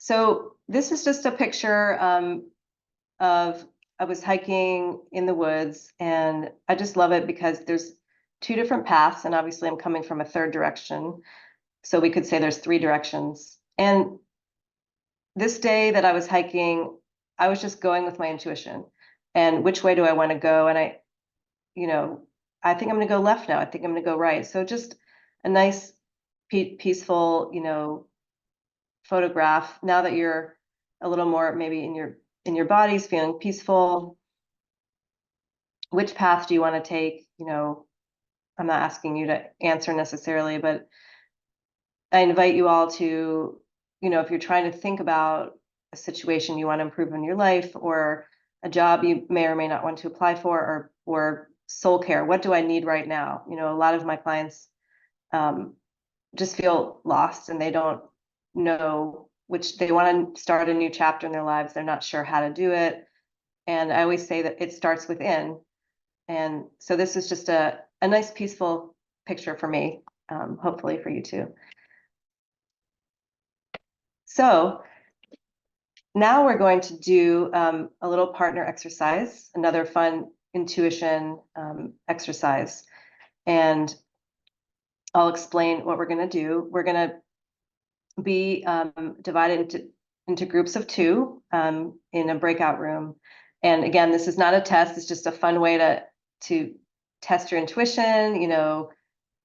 So this is just a picture of I was hiking in the woods, and I just love it because there's two different paths, and obviously I'm coming from a third direction. So we could say there's three directions. And this day that I was hiking, I was just going with my intuition. And which way do I want to go? And I think I'm going to go left now. I think I'm going to go right. So just a nice, peaceful, photograph. Now that you're a little more maybe in your bodies, feeling peaceful, which path do you want to take? I'm not asking you to answer necessarily, but I invite you all to, if you're trying to think about a situation you want to improve in your life, or a job you may or may not want to apply for, or soul care, what do I need right now? A lot of my clients just feel lost, and they don't know which they want to start a new chapter in their lives. They're not sure how to do it. And I always say that it starts within. And so this is just a nice, peaceful picture for me, hopefully for you too. So now we're going to do a little partner exercise, another fun intuition exercise. And I'll explain what we're going to do. We're going to be divided into groups of two in a breakout room. And again, this is not a test. It's just a fun way to test your intuition.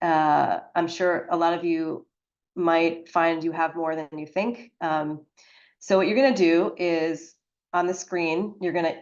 I'm sure a lot of you might find you have more than you think. So what you're going to do is, on the screen, you're going to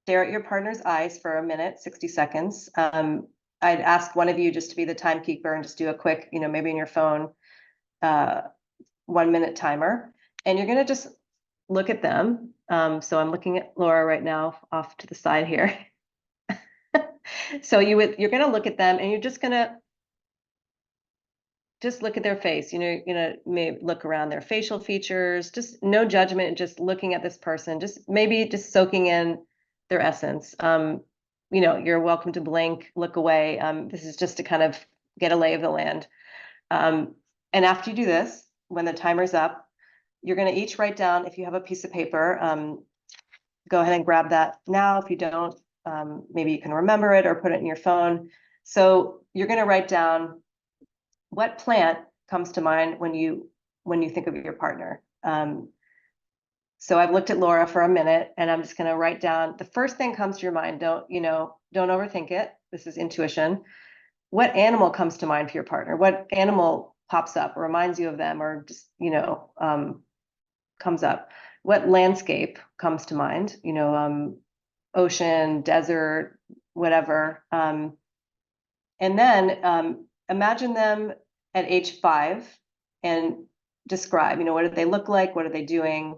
stare at your partner's eyes for a minute, 60 seconds. I'd ask one of you just to be the timekeeper and just do a quick, maybe in your phone, 1 minute timer. And you're going to just look at them. So I'm looking at Laura right now off to the side here. So you're going to look at them, and you're just going to just look at their face. Maybe look around their facial features, just no judgment, just looking at this person, maybe just soaking in their essence. You're welcome to blink, look away. This is just to kind of get a lay of the land. And after you do this, when the timer's up, you're going to each write down, if you have a piece of paper, go ahead and grab that now. If you don't, maybe you can remember it or put it in your phone. So you're going to write down what plant comes to mind when you think of your partner. So I've looked at Laura for a minute, and I'm just going to write down the first thing comes to your mind. Don't overthink it. This is intuition. What animal comes to mind for your partner? What animal pops up or reminds you of them, or just, comes up? What landscape comes to mind? Ocean, desert, whatever. And then imagine them at age 5 and describe, what do they look like? What are they doing?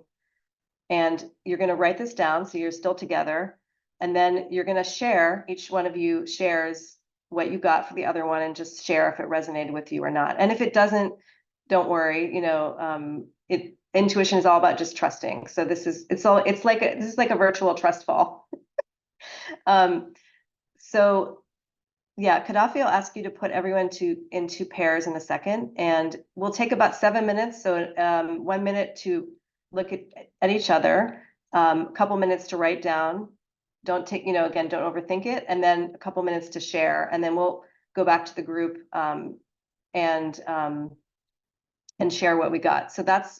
And you're going to write this down, so you're still together. And then you're going to share, each one of you shares what you got for the other one, and just share if it resonated with you or not. And if it doesn't, don't worry. Intuition is all about just trusting. So this is like a virtual trust fall. So yeah, Gaddafi will ask you to put everyone into pairs in a second, and we'll take about 7 minutes. So 1 minute to look at each other, a couple minutes to write down. Don't take, again, don't overthink it. And then a couple minutes to share, and then we'll go back to the group and share what we got. So that's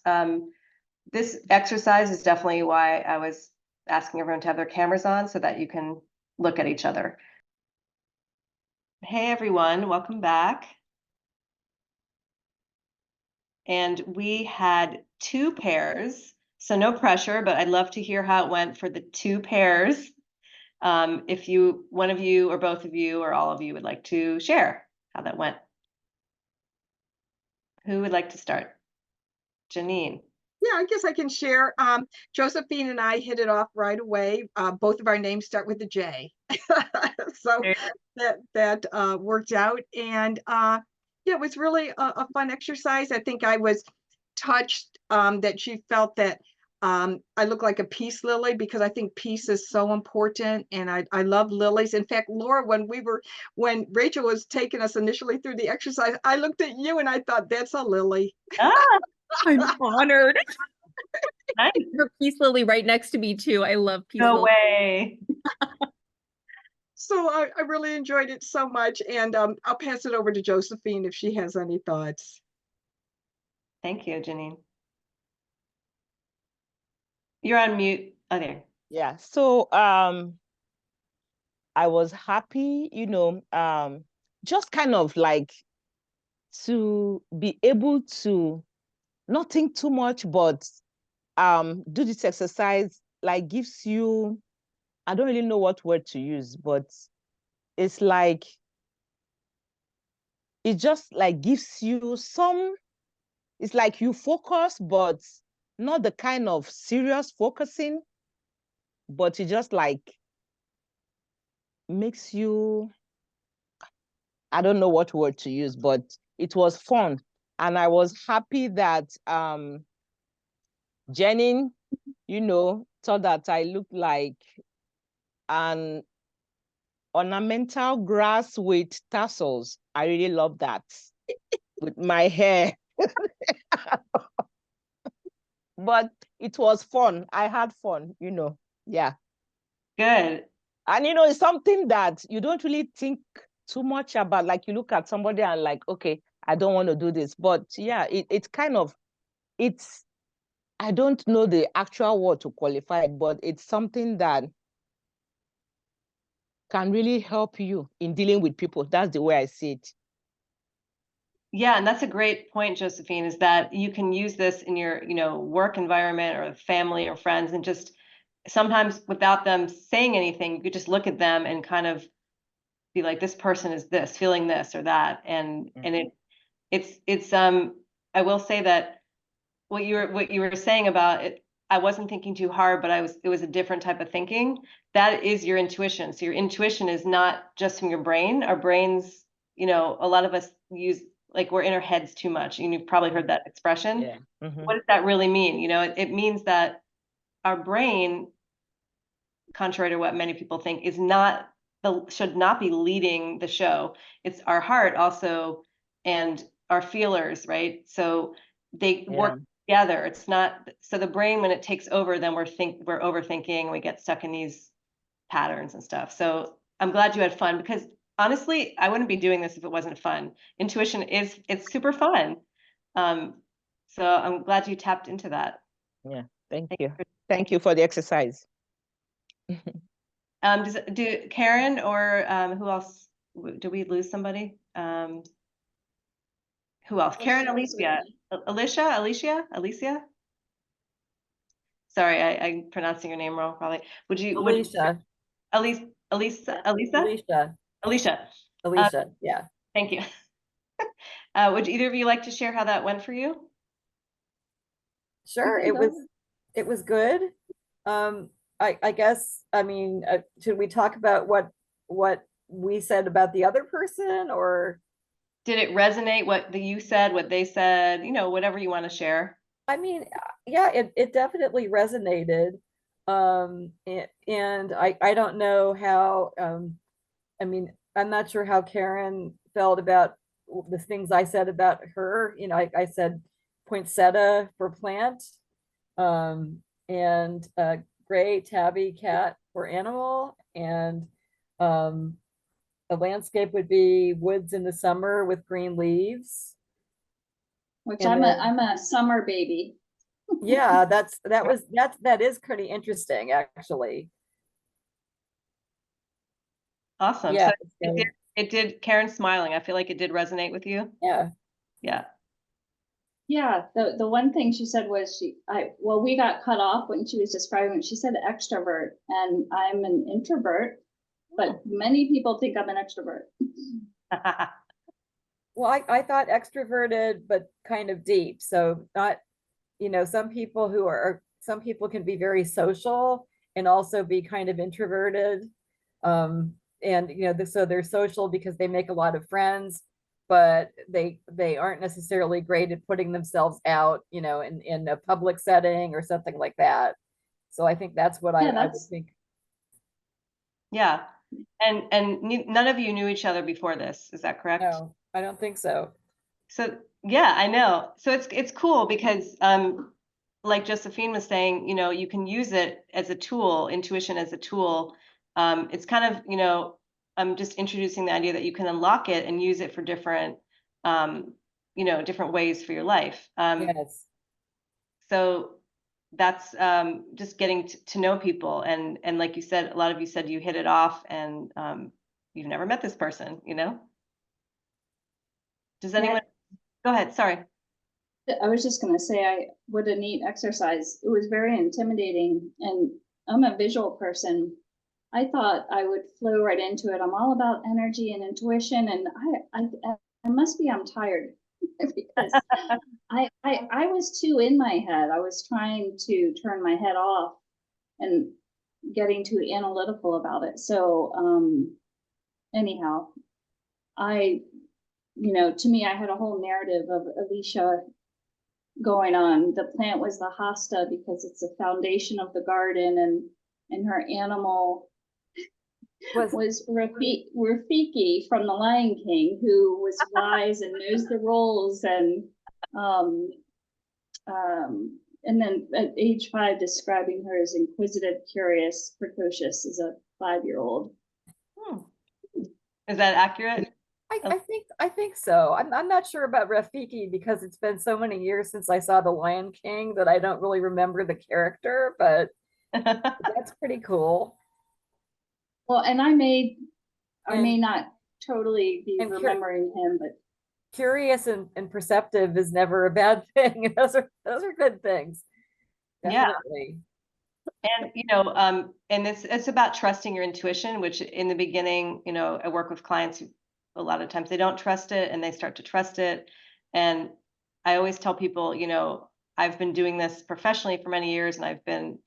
this exercise is definitely why I was asking everyone to have their cameras on, so that you can look at each other. Hey everyone, welcome back. And we had 2 pairs, so no pressure, but I'd love to hear how it went for the 2 pairs. If one of you or both of you or all of you would like to share how that went. Who would like to start? Janine. Yeah, I guess I can share. Josephine and I hit it off right away. Both of our names start with a J. So that worked out. And yeah, it was really a fun exercise. I think I was touched that she felt that I look like a peace lily, because I think peace is so important. And I love lilies. In fact, Laura, when Rachel was taking us initially through the exercise, I looked at you and I thought, that's a lily. Ah, I'm honored. Nice. Her peace lily right next to me too. I love peace No lily. way. So I really enjoyed it so much, and I'll pass it over to Josephine if she has any thoughts. Thank you, Janine. You're on mute. Oh, there. Yeah. So I was happy, just kind of like to be able to not think too much, but do this exercise, like gives you, I don't really know what word to use, but it's like, it just like gives you some, it's like you focus, but not the kind of serious focusing, but it just like makes you, I don't know what word to use, but it was fun. And I was happy that Jenny, thought that I looked like an ornamental grass with tassels. I really love that with my hair. But it was fun. I had fun, yeah. Good. And, it's something that you don't really think too much about. Like you look at somebody and like, okay, I don't want to do this. But yeah, it's kind of, I don't know the actual word to qualify it, but it's something that can really help you in dealing with people. That's the way I see it. Yeah, and that's a great point, Josephine, is that you can use this in your, work environment or family or friends, and just sometimes without them saying anything, you could just look at them and kind of be like, this person is this, feeling this or that. And it's I will say that what you were saying about it, I wasn't thinking too hard, but it was a different type of thinking. That is your intuition. So your intuition is not just from your brain. Our brains, a lot of us use, like, we're in our heads too much. And you've probably heard that expression. Yeah. Mm-hmm. What does that really mean? It means that our brain, contrary to what many people think, should not be leading the show. It's our heart also, and our feelers, right? So they work together. It's not, so the brain, when it takes over, then we're overthinking, and we get stuck in these patterns and stuff. So I'm glad you had fun, because honestly, I wouldn't be doing this if it wasn't fun. Intuition it's super fun. So I'm glad you tapped into that. Yeah, thank you. Thank you for the exercise. Do Karen or who else? Do we lose somebody? Who else? Karen, Alicia, Alicia. Sorry, I'm pronouncing your name wrong, probably. Alicia. Alicia, yeah. Thank you. Would either of you like to share how that went for you? Sure, it was good. I guess, I mean, should we talk about what we said about the other person, or did it resonate what you said, what they said, whatever you want to share? I mean, yeah, it definitely resonated. And I don't know how, I mean, I'm not sure how Karen felt about the things I said about her. I said poinsettia for plant, and gray tabby cat for animal, and a landscape would be woods in the summer with green leaves. Which I'm a summer baby. Yeah, that is pretty interesting, actually. Awesome. Yeah, so it did. Karen's smiling. I feel like it did resonate with you. Yeah. Yeah. Yeah. The one thing she said was we got cut off when she was describing it. She said extrovert, and I'm an introvert, but many people think I'm an extrovert. Well, I thought extroverted, but kind of deep. So not, some people can be very social and also be kind of introverted. And, so they're social because they make a lot of friends, but they aren't necessarily great at putting themselves out, in a public setting or something like that. So I think that's what I would think. Yeah. And none of you knew each other before this, is that correct? No, I don't think so. So yeah, I know. So it's cool because like Josephine was saying, you can use it as a tool, intuition as a tool. It's kind of, I'm just introducing the idea that you can unlock it and use it for different, different ways for your life. Yes. So that's just getting to know people. And like you said, a lot of you said you hit it off and you've never met this person, Does anyone, go ahead, sorry. I was just gonna say, what a neat exercise. It was very intimidating, and I'm a visual person. I thought I would flow right into it. I'm all about energy and intuition, and I must be I'm tired because I was too in my head. I was trying to turn my head off and getting too analytical about it. So anyhow, to me, I had a whole narrative of Alicia going on. The plant was the hosta because it's the foundation of the garden, and her animal was Rafiki from the Lion King, who was wise and knows the rules, and then at age 5 describing her as inquisitive, curious, precocious as a 5-year-old. Is that accurate? I think so. I'm not sure about Rafiki because it's been so many years since I saw The Lion King that I don't really remember the character, but that's pretty cool. Well, and I may not totally be remembering him, but curious and perceptive is never a bad thing. Those are good things. Definitely. And and it's about trusting your intuition, which in the beginning, I work with clients who a lot of times they don't trust it and they start to trust it. And I always tell people, I've been doing this professionally for many years, and I've been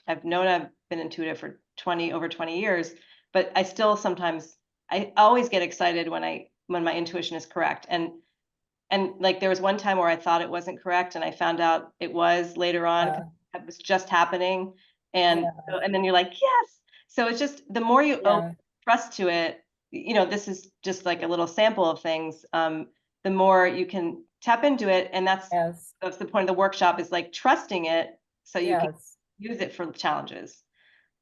intuitive for over 20 years, but I still sometimes, I always get excited when my intuition is correct. And like there was one time where I thought it wasn't correct and I found out it was later on. Yeah. It was just happening. And then you're like, yes. So it's just, the more you trust to it, this is just like a little sample of things. The more you can tap into it. And that's the point of the workshop, is like trusting it so you can use it for challenges.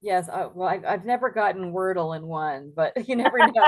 Yes. Well, I've never gotten Wordle in one, but you never know.